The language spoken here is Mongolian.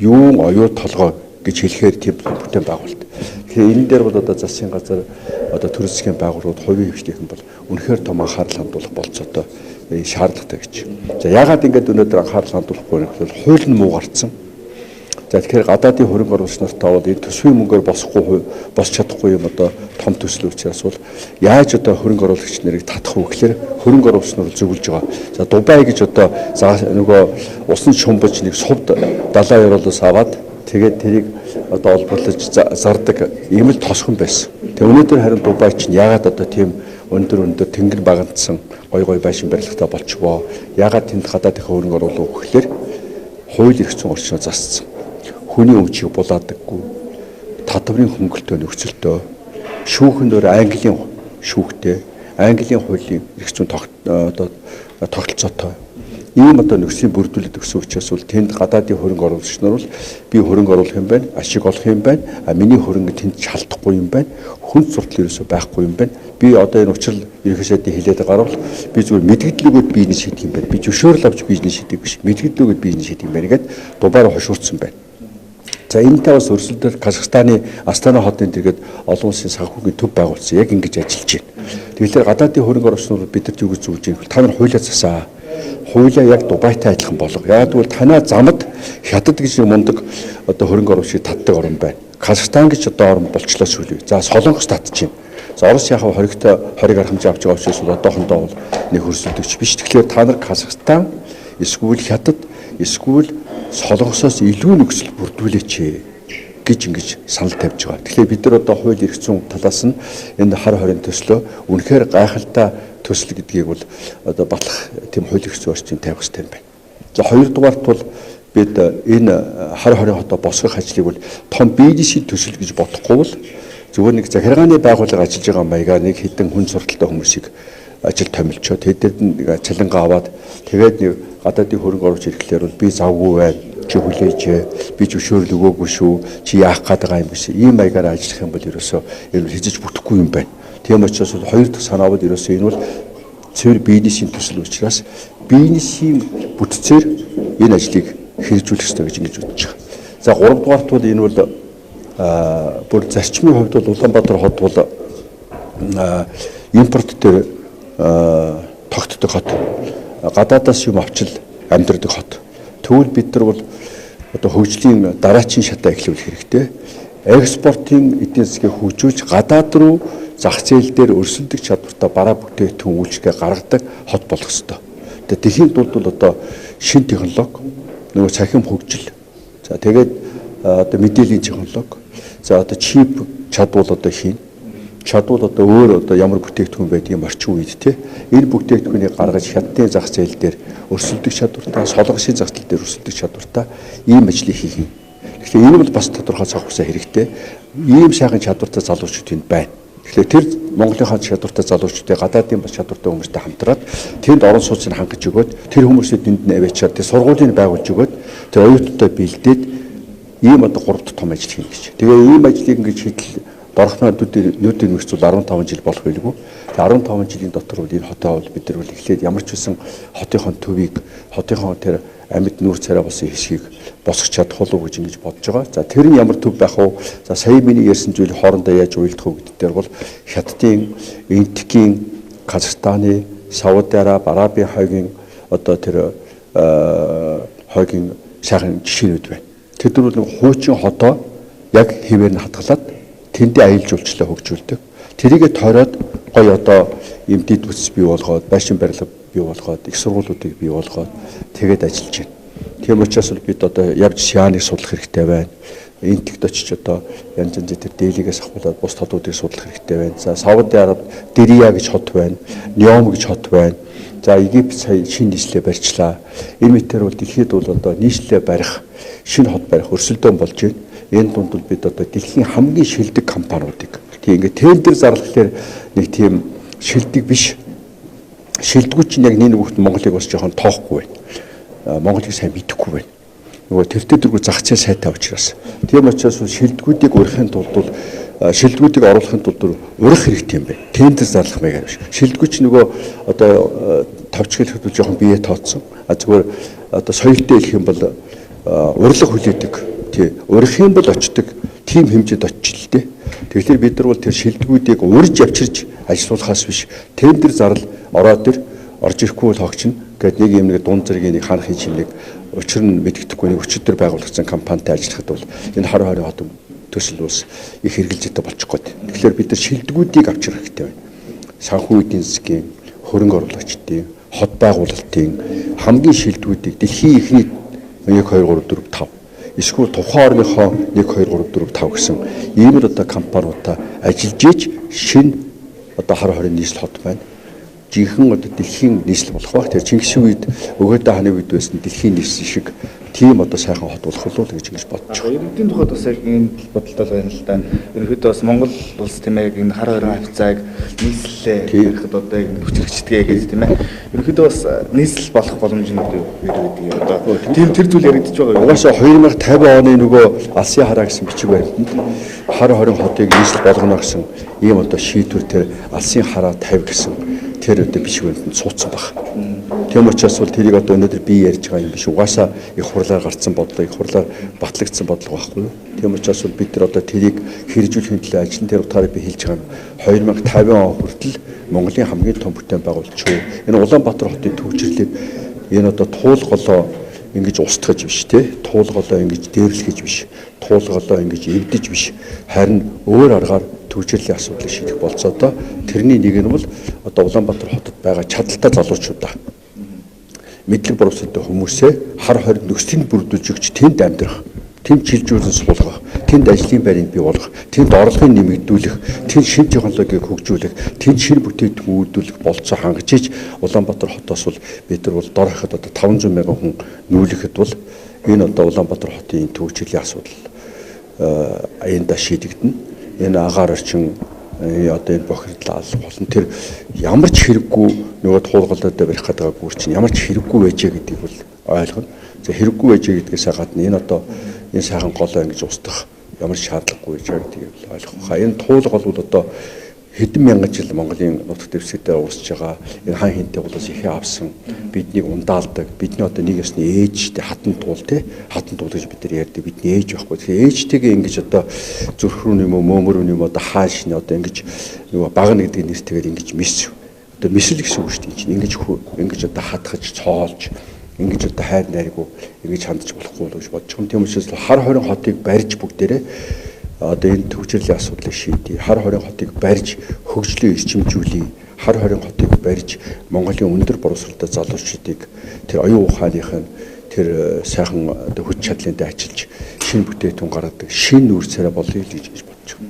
юун оюу толгой гэж хэлэхээр тийм бүтээн байгуулалт. Тэгэхээр энэ дээр бол одоо засгийн газар одоо төрийн засгийн байгууллагууд хувийн хвшлийнхэн бол үнэхээр том анхаарал хандуулах болцоотой шаардлагатай гэж. За яагаад ингэж өнөөдөр анхаарал хандуулахгүй вэ гэвэл хууль нь муу гарцсан. За тэгэхээр гадаадын хөрөнгө оруулагч нартай бол энэ төсвийн мөнгөөр босч чадахгүй юм одоо том төсөл учраас бол яаж одоо хөрөнгө оруулагч нарыг татах вэ гэхээр хөрөнгө оруулагч нар зөвлөж байгаа. За Дубай гэж одоо нөгөө усан шумбаж нэг сувд далайн ёроолоос аваад тэгээд тэрийг одоо олборлож зардаг ийм л тосхон байсан. Тэгээ өнөөдөр харин Дубай чинь яагаад одоо тийм өндөр тэнгэр багандсан гой байшин барилгатай болчихвоо. Яагаад тэнд гадаадын хөрөнгө оруулалт өгөхлөөр хууль эрх зүйн орчноо зассан. Хүний өмчийг булаадаггүй, татврын хөнгөлтөө нөхцөлтөө, шүүхнөр Английн шүүхтэй, Английн хуулийн эрх зүйн тогтолцоотой. Ийм одоо нөхцөлийн бүрдүүлэлт өгсөн учраас бол тэнд гадаадын хөрөнгө оруулагч нар бол би хөрөнгө оруулах юм байна, ашиг олох юм байна, миний хөрөнгө тэнд шалдахгүй юм байна, хүн суртал ерөөсөө байхгүй юм байна. Би одоо энэ учрал ерөнхий сайдын хэлээд байгаа бол би зүгээр мэдгэдлэгүүд бизнес хийдэг юм байна. Би зөвшөөрөл авч бизнес хийдэг биш, мэдгэдлэгүүд бизнес хийдэг юм байна гэдээ дубаар хошуурсан байна. За энэтэй бас өрсөлдөөр Казахстаны Астана хотын дэргэд олон улсын санхүүгийн төв байгуулсан. Яг ингэж ажиллаж байна. Тэгэхээр гадаадын хөрөнгө оруулагчнууд бидэрт юу гэж зөвлөж байгаа вэ? Та нар хуулиа засаа. Хуулиа яг Дубайтай адилхан болго. Яг тэгвэл танай замд хятад гэж мундаг одоо хөрөнгө оруулагчийг татдаг орн байна. Казахстан гэж одоо орн болчлоо сүлээ. За Солонгос татчихна. За Орос яхаа хориг архамжаа авч байгаа учраас одоохондоо бол нэг хөрсөлдөгч биш. Тэгэхээр та нар Казахстан эсвэл хятад эсвэл Солонгосоос илүү нөхцөл бүрдүүлээч гэж ингэж санал тавьж байгаа. Тэгэхээр бид нар одоо хууль эрх зүйн талаас нь энэ хар хорийн төслөө үнэхээр гайхалтай төсөл гэдгийг бол одоо батлах тийм хууль эрх зүйн орчин тавих хэрэгтэй юм байна. За хоёрдугаарт бол бид энэ хар хорийн хотоо босгох ажлыг бол том бизнесийн төсөл гэж бодохгүй бол зөвхөн нэг захиргааны байгууллага ажиллаж байгаа маягаар нэг хэдэн хүн сурталтай хүмүүсийг ажил томилчоо тэдэд цалингаа аваад тэгээд нэг гадаадын хөрөнгө оруулагч ирэхлээр бол би завгүй байна, чи хүлээж, би зөвшөөрөл өгөөгүй шүү, чи яах гээд байгаа юм биш. Ийм маягаар ажиллах юм бол ерөөсөө энэ хийж бүтэхгүй юм байна. Тийм учраас хоёр дахь санаавал ерөөсөө энэ бол цэвэр бизнесийн төсөл учраас бизнесийн бүтцээр энэ ажлыг хэрэгжүүлэх ёстой гэж ингэж бодож байгаа. За гуравдугаарт бол энэ бол бүр зарчмын хувьд бол Улаанбаатар хот бол импорт дээр тогтдог хот. Гадаадаас юм авчил амьдрдаг хот. Тэгвэл бид нар бол одоо хөгжлийн дараачийн шатаа эхлүүлэх хэрэгтэй. Экспортын эдийн засгийг хөгжүүлж гадаад руу зах зээл дээр өрсөлдөх чадвартай бараа бүтээгдэхүүн үйлчлэгээ гаргадаг хот болох ёстой. Тэгээ тэхийн тулд бол одоо шин технологи, нөгөө цахим хөгжил. За тэгээд одоо мэдээллийн технологи. За одоо чип чадвал одоо хийн. Чадвал одоо өөр одоо ямар бүтээгдэхүүн байдгийг орчин үед те энэ бүтээгдэхүүнийг гаргаж хятадын зах зээл дээр өрсөлдөх чадвартай, солонгосын зах зээл дээр өрсөлдөх чадвартай ийм ажлыг хийх юм. Тэгэхээр энэ бол бас тодорхой цаг хугацаа хэрэгтэй. Ийм сайхан чадвартай залуучууд энд байна. Тэгэхээр тэр Монголынхаа чадвартай залуучуудыг гадаадын бас чадвартай хүмүүстэй хамтраад тэнд орон сууцыг хангаж өгөөд тэр хүмүүсийг энд нь аваачаад тэр сургуулийг байгуулж өгөөд тэр оюутнуудаа бэлдээд ийм одоо 3 дахь том ажил хийнэ гэж. Тэгээ ийм ажлыг ингэж хийх дорхноо нүдийн нөхцөл 15 жил болох байлгүй. 15 жилийн дотор бол энэ хотоо бол бид нар бол эхлээд ямар ч байсан хотынхон төвийг, хотынхон тэр амьд нүүр царай болсон хэсгийг босгох чадах болов гэж ингэж бодож байгаа. За тэр нь ямар төв байх вэ? За сая миний ярьсан зүйл хоорондоо яаж уялдах вэ гэдэг дээр бол Хятадын, Энтекийн, Казахстаны, Сауди Арабийн хойгийн одоо тэр хойгийн сайхан жишээнүүд байна. Тэд нар бол хуучин хотоо яг хэвээр нь хатгалаад тэндээ аялал жуулчлалаа хөгжүүлдэг. Тэрийгэ тойроод гоё одоо юм дэд бүтц бий болгоод, байшин барилга бий болгоод, их сургуулиудыг бий болгоод тэгээд ажиллаж байна. Тийм учраас бид одоо явж Сианыг судлах хэрэгтэй байна. Энтэгт очиж одоо янз янзын тэр дээлигээс ахуулаад бус хотуудыг судлах хэрэгтэй байна. За Сауди Араб Дэрия гэж хот байна. Нём гэж хот байна. За Египет сая шинэ нийслэлээ барьчлаа. Энэ мэтэр бол дэлхийд бол одоо нийслэлээ барих, шинэ хот барих өрсөлдөөн болж байна. Энэ дунд бол бид одоо дэлхийн хамгийн шилдэг компаниудыг тийм ингээд тендер зарлахлаар нэг тийм шилдэг биш. Шилдэггүй чинь яг нэг хүүхд Монголыг бас жоохон тоохгүй байна. Монголыг сайн мэдэхгүй байна. Нөгөө тэртээ дөрвөө зах зээл сайтай учраас. Тийм учраас шилдэгүүдийг урихын тулд бол шилдэгүүдийг оруулахын тулд урих хэрэгтэй юм байна. Тендер зарлах маягаар биш. Шилдэггүй чинь нөгөө одоо товчгөл хөтөл жоохон бие тооцсон. Зүгээр одоо соёлтой хэлэх юм бол урилга хүлээдэг. Тий. Урих юм бол очдог. Тим хэмжээд очил л дээ. Тэгэхээр бид нар бол тэр шилдэгүүдийг урьж авчирж ажилуулахаас биш тендер зарлал орж ирэхгүй бол хогч нь гээд нэг юм нэг дунд зэргийн нэг ханахын чимийг учир нь мэддэхгүй нэг өчигдөр байгуулагдсан компанитай ажиллахад бол энэ хар хорийн хот төсөл улс их хэрэгжилжтэй болчих гээд. Тэгэхээр бид нар шилдэгүүдийг авчрах хэрэгтэй байна. Санхүү эдийн засгийн, хөрөнгө оруулагчдын, хот байгуулалтын хамгийн шилдэгүүдийг дэлхийн ихний 1 2 3 4 5 эсвэл тухайн орныхоо 1 2 3 4 5 гэсэн иймэр одоо компаниудаа ажиллаж ийж шинэ одоо хар хорийн нийслэл хот байна. Жинхэнэ одоо дэлхийн нийслэл болох баг. Тэр Чингисийн үед өгөөдөө ханы үед байсан дэлхийн нийслэл шиг тийм одоо сайхан хот болох болов уу гэж бодож байгаа. Иргэдийн тухайд бас яг энэ бодолтой байна л да. Ерөнхийдөө бас Монгол улс тийм ээ энэ хар хорийн хавцааг нийслэлээ ярихад одоо ингэ хүчрэгчдгээ гэж тийм ээ. Ерөнхийдөө бас нийслэл болох боломж нь юу гэдэг юм одоо тийм тэр зүйл яригдчих байгаа юу? Угаасаа 2050 оны нөгөө Алсын хараа гэсэн бичиг баримтанд хар хорийн хотыг нийслэл болгоно гэсэн ийм одоо шийдвэр тэр Алсын хараа 50 гэсэн тэр одоо биш үнэнд суудсан баг. Тийм учраас бол тэрийг одоо өнөөдөр би ярьж байгаа юм биш. Угаасаа их хурлаар гарцсан бодлоо, их хурлаар батлагдсан бодлого байхгүй юу? Тийм учраас бол бид нар одоо тэрийг хэрэгжүүлэхийн төлөө ажиллан тэр утгаараа би хэлж байгаа юм. 2050 он хүртэл Монголын хамгийн том бүтээн байгуулалт шүү. Энэ Улаанбаатар хотын төвчрлийг энэ одоо туулголоо ингэж устгаж биш те. Туулголоо ингэж дээрлэхэж биш. Туулголоо ингэж эвдэж биш. Харин өөр аргаар төвчрлийн асуудлыг шийдэх болцоодоо тэрний нэг нь бол одоо Улаанбаатар хотод байгаа чадaltaй залуучуудаа мэдлэг боловсролтой хүмүүсээ хар хориг нөхцөлийг бүрдүүлж өгч тэнд амьдрах, тэнд чилжүүлэн суулгах, тэнд ажлын байрыг бий болгох, тэнд орлогыг нэмэгдүүлэх, тэнд шинэ технологиг хөгжүүлэх, тэнд шинэ бүтээгдэхүүн үйлдвэрлэх болцоо хангаж иж Улаанбаатар хотоос бол бид нар бол дор хахад одоо 500 мянган хүн нүүлэхэд бол энэ одоо Улаанбаатар хотын төвчрлийн асуудал аяндаа шийдэгдэнэ. Энэ агаар орчин одоо энэ бохирдлал болсон тэр ямар ч хэрэггүй нөгөө туулгалаад барих гэдэг гүр чинь ямар ч хэрэггүй байжээ гэдгийг бол ойлгоно. За хэрэггүй байжээ гэдгээс гадна энэ одоо энэ сайхан голоо ингэж устгах ямар ч шаардлагагүй байжээ гэдгийг бол ойлгох. Энэ туулгал бол одоо хэдэн мянган жил Монголын нутаг дэвсгэрээр уусж байгаа энэ хаан хинтэй болоос ихээ авсан биднийг ундаалдаг бидний одоо нэг ясны ээжтэй хатан туул те хатан туул гэж бид нар ярьдаг бидний ээж байхгүй тэгэхээр ээжтэйгээ ингэж одоо зүрх рүү юм уу мөмөр юм одоо хаан шинэ одоо ингэж нөгөө багна гэдэг нэртэйгээр ингэж мис одоо мисэл гэсэн үг шүү дээ ингэж одоо хатгаж цоолж ингэж одоо хайр найргуу ингэж хандж болохгүй л гэж бодож байгаа. Тийм учраас хар хорин хотыг барьж бүгдээрээ одоо энэ төвчрлийн асуудлыг шийдье. Хар хорин хотыг барьж хөгжлөө эрчимжүүлье. Хар хорин хотыг барьж Монголын өндөр боловсролтой залуучуудыг тэр оюун ухааных нь тэр сайхан одоо хүч чадлынтай ажиллаж шинэ бүтээгдэхүүн гаргадаг шинэ үр царай болъё л гэж бодож